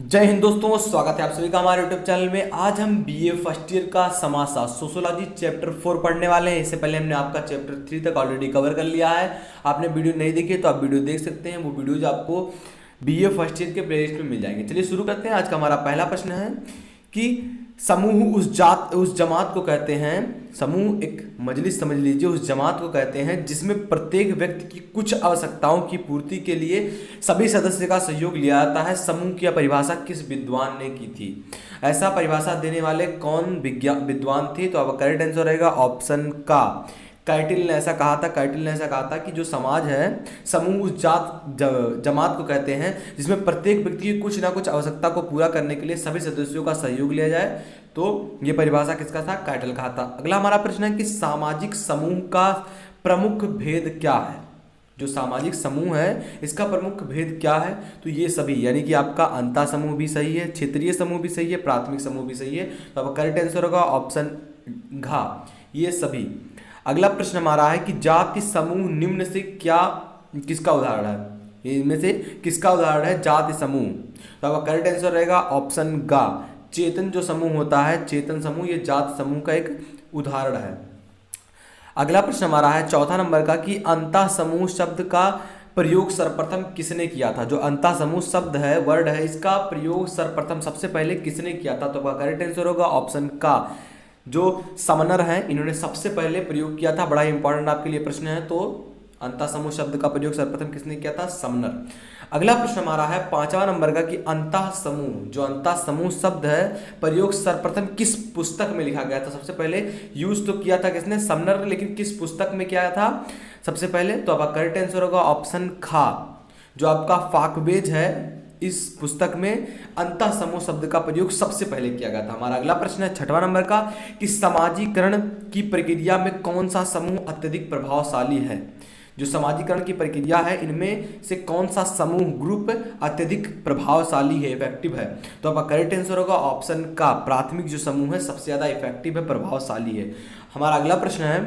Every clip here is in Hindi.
जय हिंद दोस्तों, स्वागत है आप सभी का हमारे यूट्यूब चैनल में। आज हम बीए फर्स्ट ईयर का समाजशास्त्र सोशियोलॉजी चैप्टर 4 पढ़ने वाले हैं। इससे पहले हमने आपका चैप्टर 3 तक ऑलरेडी कवर कर लिया है। आपने वीडियो नहीं देखी तो आप वीडियो देख सकते हैं। वो वीडियोज आपको बीए फर्स्ट ईयर के प्लेलिस्ट में मिल जाएंगे। चलिए शुरू करते हैं। आज का हमारा पहला प्रश्न है कि समूह उस जमात को कहते हैं। समूह एक मजलिस समझ लीजिए, उस जमात को कहते हैं जिसमें प्रत्येक व्यक्ति की कुछ आवश्यकताओं की पूर्ति के लिए सभी सदस्य का सहयोग लिया जाता है। समूह की परिभाषा किस विद्वान ने की थी? ऐसा परिभाषा देने वाले कौन विद्वान थे? तो अब करेक्ट आंसर रहेगा ऑप्शन का, कैटिल ने ऐसा कहा था। कैटिल ने ऐसा कहा था कि जो समाज है, समूह उस जमात को कहते हैं जिसमें प्रत्येक व्यक्ति की कुछ ना कुछ आवश्यकता को पूरा करने के लिए सभी सदस्यों का सहयोग लिया जाए। तो ये परिभाषा किसका था? कैटिल कहा था। अगला हमारा प्रश्न है कि सामाजिक समूह का प्रमुख भेद क्या है? जो सामाजिक समूह है इसका प्रमुख भेद क्या है? तो ये सभी, यानी कि आपका अंतः समूह भी सही है, क्षेत्रीय समूह भी सही है, प्राथमिक समूह भी सही है। तो अब करेक्ट आंसर होगा ऑप्शन घ, ये सभी। अगला प्रश्न हमारा है कि जाति समूह निम्न से किसका उदाहरण है? इनमें से किसका उदाहरण है जाति समूह? तो अब करेक्ट आंसर रहेगा ऑप्शन गा, चेतन जो समूह होता है, चेतन समूह, ये जाति समूह का एक उदाहरण है। अगला प्रश्न हमारा है चौथा नंबर का कि अंतः समूह शब्द का प्रयोग सर्वप्रथम किसने किया था? जो अंतः समूह शब्द है, वर्ड है, इसका प्रयोग सर्वप्रथम सबसे पहले किसने किया था? तो करेक्ट आंसर होगा ऑप्शन का, जो समनर है, इन्होंने सबसे पहले प्रयोग किया था। बड़ा इंपॉर्टेंट आपके लिए प्रश्न है। तो अंतः समूह शब्द का प्रयोग सर्वप्रथम किसने किया था? समनर। अगला प्रश्न हमारा है पांचवा नंबर का कि अंतः समूह, जो अंतः समूह शब्द है, प्रयोग सर्वप्रथम किस पुस्तक में लिखा गया था? सबसे पहले यूज तो किया था किसने? समनर, लेकिन किस पुस्तक में किया था सबसे पहले? तो अब करेक्ट आंसर होगा ऑप्शन खा, जो आपका फाकबेज है, इस पुस्तक में अंतः समूह शब्द का प्रयोग सबसे पहले किया गया था। हमारा अगला प्रश्न है छठवां नंबर का कि समाजीकरण की प्रक्रिया में कौन सा समूह अत्यधिक प्रभावशाली है? जो समाजीकरण की प्रक्रिया है, इनमें से कौन सा समूह ग्रुप अत्यधिक प्रभावशाली है, इफेक्टिव है? तो आपका करेक्ट आंसर होगा ऑप्शन का, प्राथमिक जो समूह है सबसे ज्यादा इफेक्टिव है, प्रभावशाली है। हमारा अगला प्रश्न है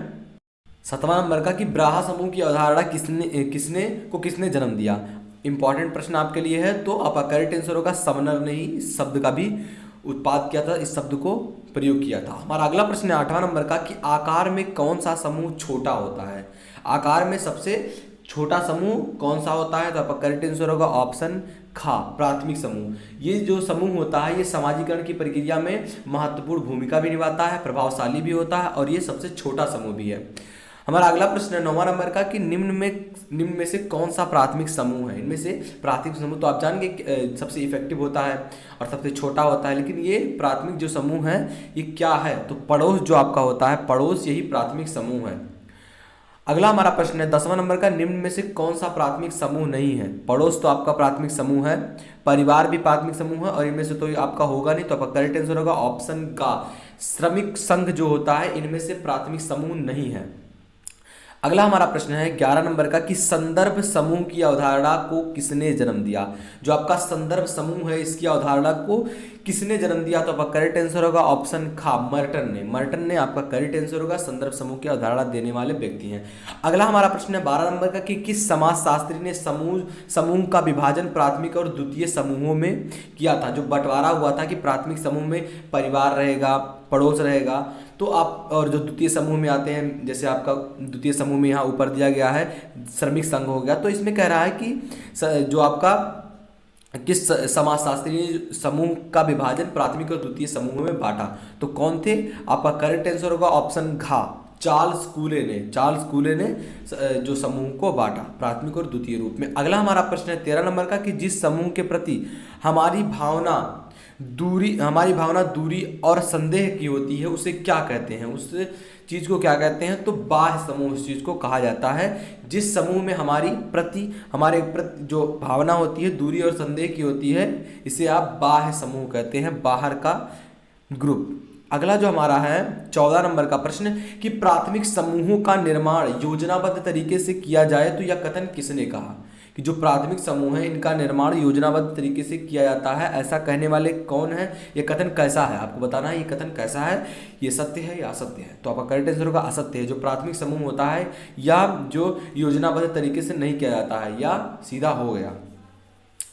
सातवां नंबर का कि ब्राहा समूह की अवधारणा किसने जन्म दिया? इंपॉर्टेंट प्रश्न आपके लिए है। तो आपका करेक्ट आंसर होगा समनर ने ही इस शब्द का भी उत्पाद किया था, इस शब्द को प्रयोग किया था। हमारा अगला प्रश्न है आठवां नंबर का कि आकार में कौन सा समूह छोटा होता है? आकार में सबसे छोटा समूह कौन सा होता है? तो आपका करेक्ट आंसर होगा ऑप्शन खा, प्राथमिक समूह। ये जो समूह होता है, ये समाजीकरण की प्रक्रिया में महत्वपूर्ण भूमिका भी निभाता है, प्रभावशाली भी होता है, और ये सबसे छोटा समूह भी है। हमारा अगला प्रश्न है 9वां नंबर का कि निम्न में से कौन सा प्राथमिक समूह है? इनमें से प्राथमिक समूह तो आप जानेंगे सबसे इफेक्टिव होता है और सबसे छोटा होता है, लेकिन ये प्राथमिक जो समूह है ये क्या है? तो पड़ोस जो आपका होता है, पड़ोस, यही प्राथमिक समूह है। अगला हमारा प्रश्न है 10वां नंबर का निम्न में से कौन सा प्राथमिक समूह नहीं है? पड़ोस तो आपका प्राथमिक समूह है, परिवार भी प्राथमिक समूह है, और इनमें से तो आपका होगा नहीं। तो आपका करेक्ट आंसर होगा ऑप्शन का, श्रमिक संघ जो होता है, इनमें से प्राथमिक समूह नहीं है। अगला हमारा प्रश्न है 11 नंबर का कि संदर्भ समूह की अवधारणा को किसने जन्म दिया? जो आपका संदर्भ समूह है, इसकी अवधारणा को किसने जन्म दिया? तो आपका करेक्ट आंसर होगा ऑप्शन खा, मर्टन ने। मर्टन ने आपका करेक्ट आंसर होगा, संदर्भ समूह की अवधारणा देने वाले व्यक्ति हैं। अगला हमारा प्रश्न है 12 नंबर का कि किस समाजशास्त्री ने समूह का विभाजन प्राथमिक और द्वितीय समूहों में किया था? जो बंटवारा हुआ था कि प्राथमिक समूह में परिवार रहेगा, पड़ोस रहेगा, तो आप, और जो द्वितीय समूह में आते हैं, जैसे आपका द्वितीय समूह में यहाँ ऊपर दिया गया है श्रमिक संघ हो गया। तो इसमें कह रहा है कि जो आपका किस समाजशास्त्री ने समूह का विभाजन प्राथमिक और द्वितीय समूह में बांटा? तो कौन थे? आपका करेक्ट आंसर होगा ऑप्शन घा, चार्ल्स कूले ने जो समूह को बांटा प्राथमिक और द्वितीय रूप में। अगला हमारा प्रश्न है 13 नंबर का कि जिस समूह के प्रति हमारी भावना दूरी और संदेह की होती है, उसे क्या कहते हैं? उस चीज को क्या कहते हैं? तो बाह्य समूह उस चीज को कहा जाता है। जिस समूह में हमारे प्रति जो भावना होती है, दूरी और संदेह की होती है, इसे आप बाह्य समूह कहते हैं, बाहर का ग्रुप। अगला जो हमारा है 14 नंबर का प्रश्न कि प्राथमिक समूहों का निर्माण योजनाबद्ध तरीके से किया जाए, तो यह कथन किसने कहा? कि जो प्राथमिक समूह है इनका निर्माण योजनाबद्ध तरीके से किया जाता है, ऐसा कहने वाले कौन है? ये कथन कैसा है? आपको बताना है ये कथन कैसा है, ये सत्य है या असत्य है? तो आपका करेक्ट आंसर होगा असत्य है। जो प्राथमिक समूह होता है या जो योजनाबद्ध तरीके से नहीं किया जाता है, या सीधा हो गया।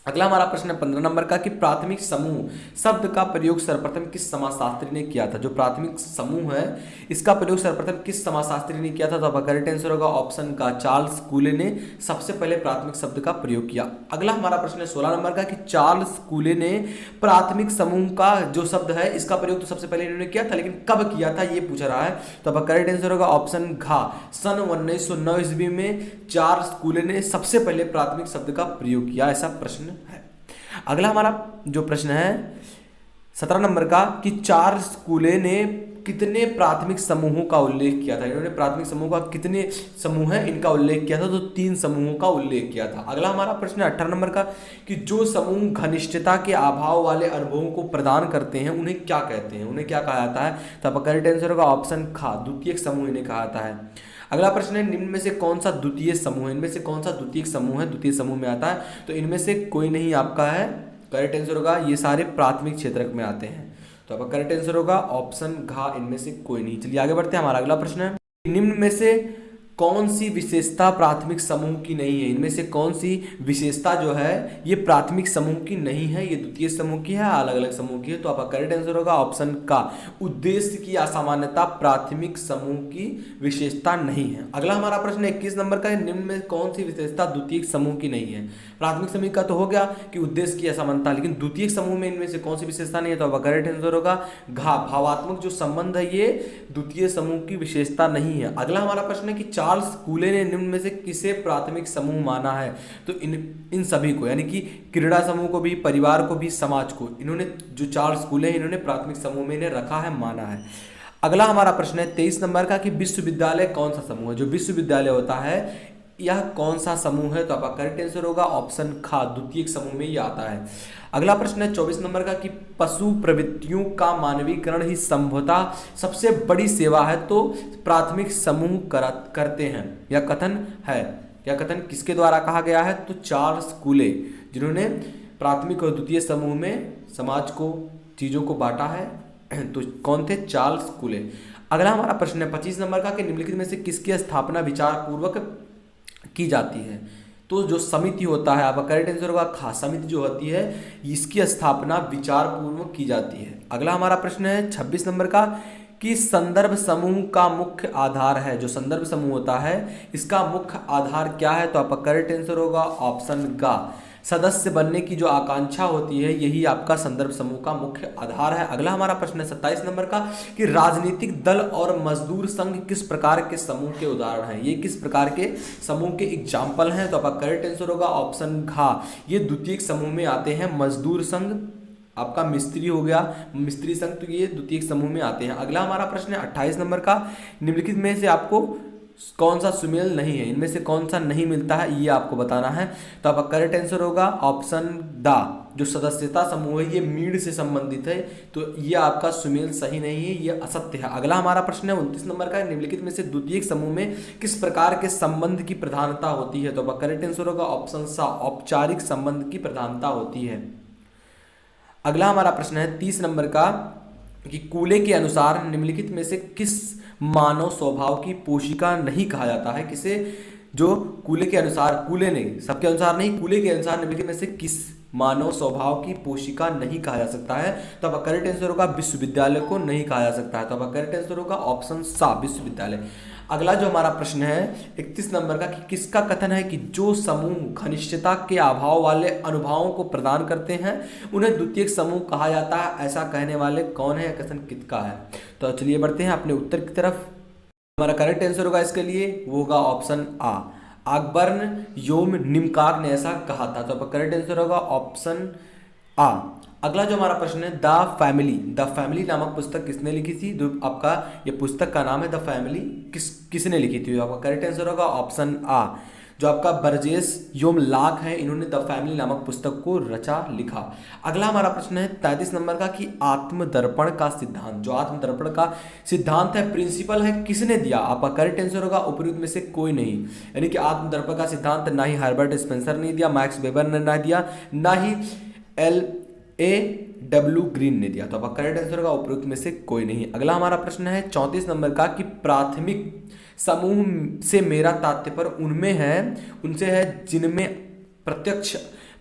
अगला हमारा प्रश्न है 15 नंबर का कि प्राथमिक समूह शब्द का प्रयोग सर्वप्रथम किस समाजशास्त्री ने किया था। जो प्राथमिक समूह है इसका प्रयोग सर्वप्रथम किस समाजशास्त्री ने किया था, तो आपका करेक्ट आंसर होगा ऑप्शन का चार्ल्स कूले ने सबसे पहले प्राथमिक शब्द का प्रयोग किया। अगला हमारा प्रश्न है 16 नंबर का कि चार्ल्स कूले ने प्राथमिक समूह का जो शब्द है इसका प्रयोग तो सबसे पहले इन्होंने किया था, लेकिन कब किया था ये पूछ रहा है। तो आपका करेक्ट आंसर होगा ऑप्शन घ सन 1909 ईस्वी में चार्ल्स कूले ने सबसे पहले प्राथमिक शब्द का प्रयोग किया, ऐसा प्रश्न है। अगला हमारा जो प्रश्न है 17 नंबर का कि चार्ल्स कूले ने कितने प्राथमिक समूहों का उल्लेख किया था। इन्होंने प्राथमिक समूह का कितने समूह है इनका उल्लेख किया था, तो 3 समूहों का उल्लेख किया था। अगला हमारा प्रश्न है 18 नंबर का कि जो समूह घनिष्ठता के अभाव वाले अनुभवों को प्रदान करते हैं उन्हें क्या कहते हैं, उन्हें क्या कहा जाता है। तो आपका करेक्ट आंसर होगा ऑप्शन ख द्वितीयक समूह इन्हें कहा जाता है। अगला प्रश्न है निम्न में से कौन सा द्वितीय समूह है, इनमें से कौन सा द्वितीय समूह है, द्वितीय समूह में आता है। तो इनमें से कोई नहीं आपका है, करेक्ट आंसर होगा ये सारे प्राथमिक क्षेत्रक में आते हैं। तो आपका करेक्ट आंसर होगा ऑप्शन घ इनमें से कोई नहीं। चलिए आगे बढ़ते हैं। हमारा अगला प्रश्न है निम्न में से कौन सी विशेषता प्राथमिक समूह की नहीं है। इनमें से कौन सी विशेषता जो है ये प्राथमिक समूह की नहीं है, ये द्वितीय समूह की है, अलग अलग समूह की है। तो आपका करेक्ट आंसर होगा ऑप्शन का उद्देश्य की असामान्यता प्राथमिक समूह की विशेषता नहीं है। अगला हमारा प्रश्न 21 नंबर का है निम्न में कौन सी विशेषता द्वितीय समूह की नहीं है। प्राथमिक समूह का तो हो गया कि उद्देश्य की असमानता, लेकिन द्वितीय समूह में इनमें से कौन सी विशेषता नहीं है। तो आपका करेक्ट आंसर होगा घा भावात्मक जो संबंध है ये द्वितीय समूह की विशेषता नहीं है। अगला हमारा प्रश्न है कि चार्ल्स कूले ने निम्न में से किसे प्राथमिक समूह माना है। तो इन सभी को यानी कि क्रीड़ा समूह को भी, परिवार को भी, समाज को, इन्होंने जो चार्ल्स कूले हैं इन्होंने प्राथमिक समूह में इन्हें रखा है, माना है। अगला हमारा प्रश्न है 23 नंबर का कि विश्वविद्यालय कौन सा समूह है। जो विश्वविद्यालय होता है यह कौन सा समूह है। तो आपका करेक्ट आंसर होगा ऑप्शन ख द्वितीय समूह में ही आता है। अगला प्रश्न है 24 नंबर का कि पशु प्रवृत्तियों का मानवीकरण ही संभवतः सबसे बड़ी सेवा है तो प्राथमिक समूह करते हैं। यह कथन है, यह कथन किसके द्वारा कहा गया है। तो चार्ल्स कूले जिन्होंने प्राथमिक और द्वितीय समूह में समाज को, चीजों को बांटा है, तो कौन थे, चार्ल्स कूले। अगला हमारा प्रश्न है 25 नंबर का कि निम्नलिखित में से किसकी स्थापना विचार पूर्वक की जाती है। तो जो समिति होता है आपका करेक्ट आंसर होगा खा समिति जो होती है इसकी स्थापना विचार पूर्वक की जाती है। अगला हमारा प्रश्न है 26 नंबर का कि संदर्भ समूह का मुख्य आधार है। जो संदर्भ समूह होता है इसका मुख्य आधार क्या है। तो आपका करेक्ट आंसर होगा ऑप्शन गा सदस्य बनने की जो आकांक्षा होती है यही आपका संदर्भ समूह का मुख्य आधार है। अगला हमारा प्रश्न है 27 नंबर का कि राजनीतिक दल और मजदूर संघ किस प्रकार के समूह के उदाहरण हैं। ये किस प्रकार के समूह के एग्जाम्पल हैं। तो आपका करेक्ट आंसर होगा ऑप्शन घा ये द्वितीय समूह में आते हैं। मजदूर संघ आपका मिस्त्री हो गया, मिस्त्री संघ, तो ये द्वितीय समूह में आते हैं। अगला हमारा प्रश्न है 28 नंबर का निम्नलिखित में से आपको कौन सा सुमेल नहीं है, इनमें से कौन सा नहीं मिलता है ये आपको बताना है। तो आपका करेक्ट आंसर होगा ऑप्शन दा जो सदस्यता समूह है ये मीड से संबंधित है, तो ये आपका सुमेल सही नहीं है, ये असत्य है। अगला हमारा प्रश्न है 29 नंबर का निम्नलिखित में से द्वितीय समूह में किस प्रकार के संबंध की प्रधानता होती है। तो आपका करेक्ट आंसर होगा ऑप्शन सा औपचारिक संबंध की प्रधानता होती है। अगला हमारा प्रश्न है 30 नंबर का कि कूले के अनुसार निम्नलिखित में से किस मानव स्वभाव की पोशिका नहीं कहा जाता है। किसे, जो कूले के अनुसार, कूले ने सबके अनुसार नहीं, कूले के अनुसार निम्नलिखित में से किस मानव स्वभाव की पोशिका नहीं कहा जा सकता है। तो अब करेक्ट आंसर होगा विश्वविद्यालय को नहीं कहा जा सकता है। तो अब करेक्ट आंसर होगा ऑप्शन सा विश्वविद्यालय। अगला जो हमारा प्रश्न है 31 नंबर का कि किसका कथन है कि जो समूह घनिष्ठता के अभाव वाले अनुभवों को प्रदान करते हैं उन्हें द्वितीय समूह कहा जाता है। ऐसा कहने वाले कौन है, कथन किसका है। तो चलिए बढ़ते हैं अपने उत्तर की तरफ। हमारा करेक्ट आंसर होगा इसके लिए वो होगा ऑप्शन आ अकबर्न योम निमकाग ने ऐसा कहा था। तो करेक्ट आंसर होगा ऑप्शन आ। अगला जो हमारा प्रश्न है द फैमिली नामक पुस्तक किसने लिखी थी। जो आपका ये पुस्तक का नाम है द फैमिली, किसने लिखी थी। आपका करेक्ट आंसर होगा ऑप्शन आ जो आपका बर्जेस योम लाक है, इन्होंने द फैमिली नामक पुस्तक को रचा लिखा। अगला हमारा प्रश्न है 33 नंबर का कि आत्मदर्पण का सिद्धांत, जो आत्मदर्पण का सिद्धांत है, प्रिंसिपल है, किसने दिया। आपका करेक्ट आंसर होगा उपयुक्त में से कोई नहीं, यानी कि आत्मदर्पण का सिद्धांत ना ही हर्बर्ट स्पेंसर ने दिया, मैक्स वेबर ने ना दिया, ना ही LA.W. ग्रीन ने दिया। तो आपका करेक्ट आंसर होगा उपयुक्त में से कोई नहीं। अगला हमारा प्रश्न है 34 नंबर का कि प्राथमिक समूह से मेरा तात्पर्य उनमें है, उनसे है जिनमें प्रत्यक्ष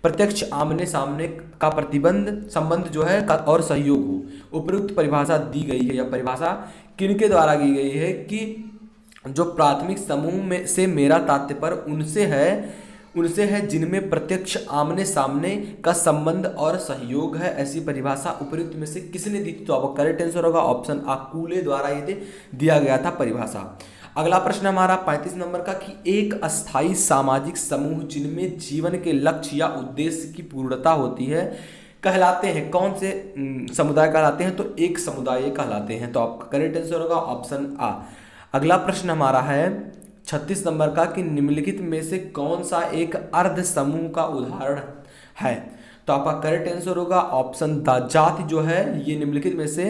प्रत्यक्ष आमने सामने का प्रतिबंध संबंध जो है और सहयोग हो। उपयुक्त परिभाषा दी गई है या परिभाषा किनके द्वारा की गई है कि जो प्राथमिक समूह में से मेरा तात्पर्य उनसे है जिनमें प्रत्यक्ष आमने सामने का संबंध और सहयोग है। ऐसी परिभाषा उपयुक्त में से किसने दी थी? तो आपका करेक्ट आंसर होगा ऑप्शन आ, कूले द्वारा ये दिया गया था परिभाषा। अगला प्रश्न हमारा 35 नंबर का कि एक अस्थाई सामाजिक समूह जिनमें जीवन के लक्ष्य या उद्देश्य की पूर्णता होती है कहलाते हैं, कौन से समुदाय कहलाते हैं? तो एक समुदाय कहलाते हैं। तो आपका करेक्ट आंसर होगा ऑप्शन आ। अगला प्रश्न हमारा है 36 नंबर का कि निम्नलिखित में से कौन सा एक अर्ध समूह का उदाहरण है? तो आपका करेक्ट आंसर होगा ऑप्शन द। जाति जो है ये निम्नलिखित में से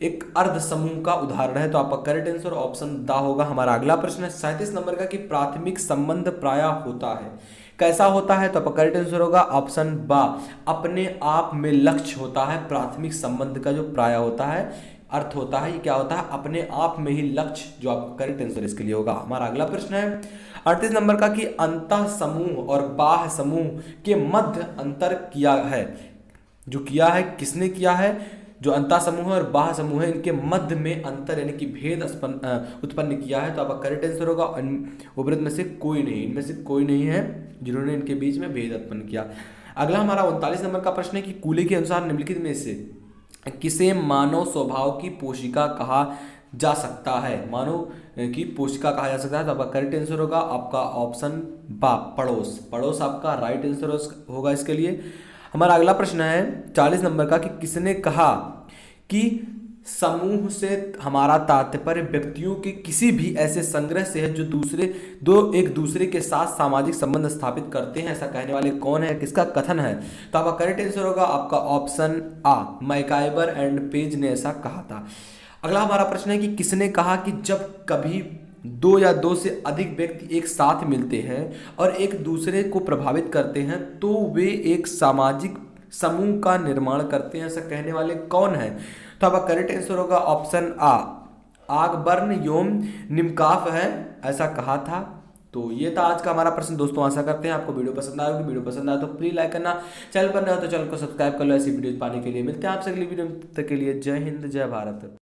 एक अर्ध समूह का उदाहरण है। तो आपका करेक्ट आंसर ऑप्शन द होगा। हमारा अगला प्रश्न है 37 नंबर का कि प्राथमिक संबंध प्रायः होता है, कैसा होता है? तो आपका करेक्ट आंसर होगा ऑप्शन बा, अपने आप में लक्ष्य होता है। प्राथमिक संबंध का जो प्रायः होता है अर्थ होता है, ये क्या होता है? अपने आप में ही लक्ष्य, जो आपका करेक्ट आंसर इसके लिए होगा। हमारा अगला प्रश्न है 38 नंबर का कि अंतः समूह और बाह्य समूह के मध्य अंतर किया है, जो किया है किसने किया है? जो अंतः समूह और बाह्य समूह है इनके मध्य में अंतर यानी कि भेद उत्पन्न किया है। तो आपका करेक्ट आंसर होगा उपरोक्त में से कोई नहीं, इनमें से कोई नहीं है जिन्होंने इनके बीच में भेद उत्पन्न किया। अगला हमारा 39 नंबर का प्रश्न है कि कूले के अनुसार निम्नलिखित में से किसे मानव स्वभाव की पोशिका कहा जा सकता है? मानव की पोशिका कहा जा सकता है। तो आपका करेक्ट आंसर होगा आपका ऑप्शन बा, पड़ोस। पड़ोस आपका राइट आंसर होगा इसके लिए। हमारा अगला प्रश्न है 40 नंबर का कि किसने कहा कि समूह से हमारा तात्पर्य व्यक्तियों के किसी भी ऐसे संग्रह से है जो एक दूसरे के साथ सामाजिक संबंध स्थापित करते हैं। ऐसा कहने वाले कौन है, किसका कथन है? तो आपका करेक्ट आंसर होगा आपका ऑप्शन आ, मैकाइबर एंड पेज ने ऐसा कहा था। अगला हमारा प्रश्न है कि किसने कहा कि जब कभी दो या दो से अधिक व्यक्ति एक साथ मिलते हैं और एक दूसरे को प्रभावित करते हैं तो वे एक सामाजिक समूह का निर्माण करते हैं। ऐसा कहने वाले कौन है? तो आपका करेक्ट आंसर होगा ऑप्शन आ, आगबर्न योम निमकाफ है, ऐसा कहा था। तो ये था आज का हमारा प्रश्न दोस्तों। आशा करते हैं आपको वीडियो पसंद आएगी। वीडियो पसंद आए तो प्लीज लाइक करना, चैनल पर नया हो तो चैनल को सब्सक्राइब कर लो। ऐसी वीडियो पाने के लिए मिलते हैं आपसे अगली वीडियो, तक के लिए जय हिंद जय भारत।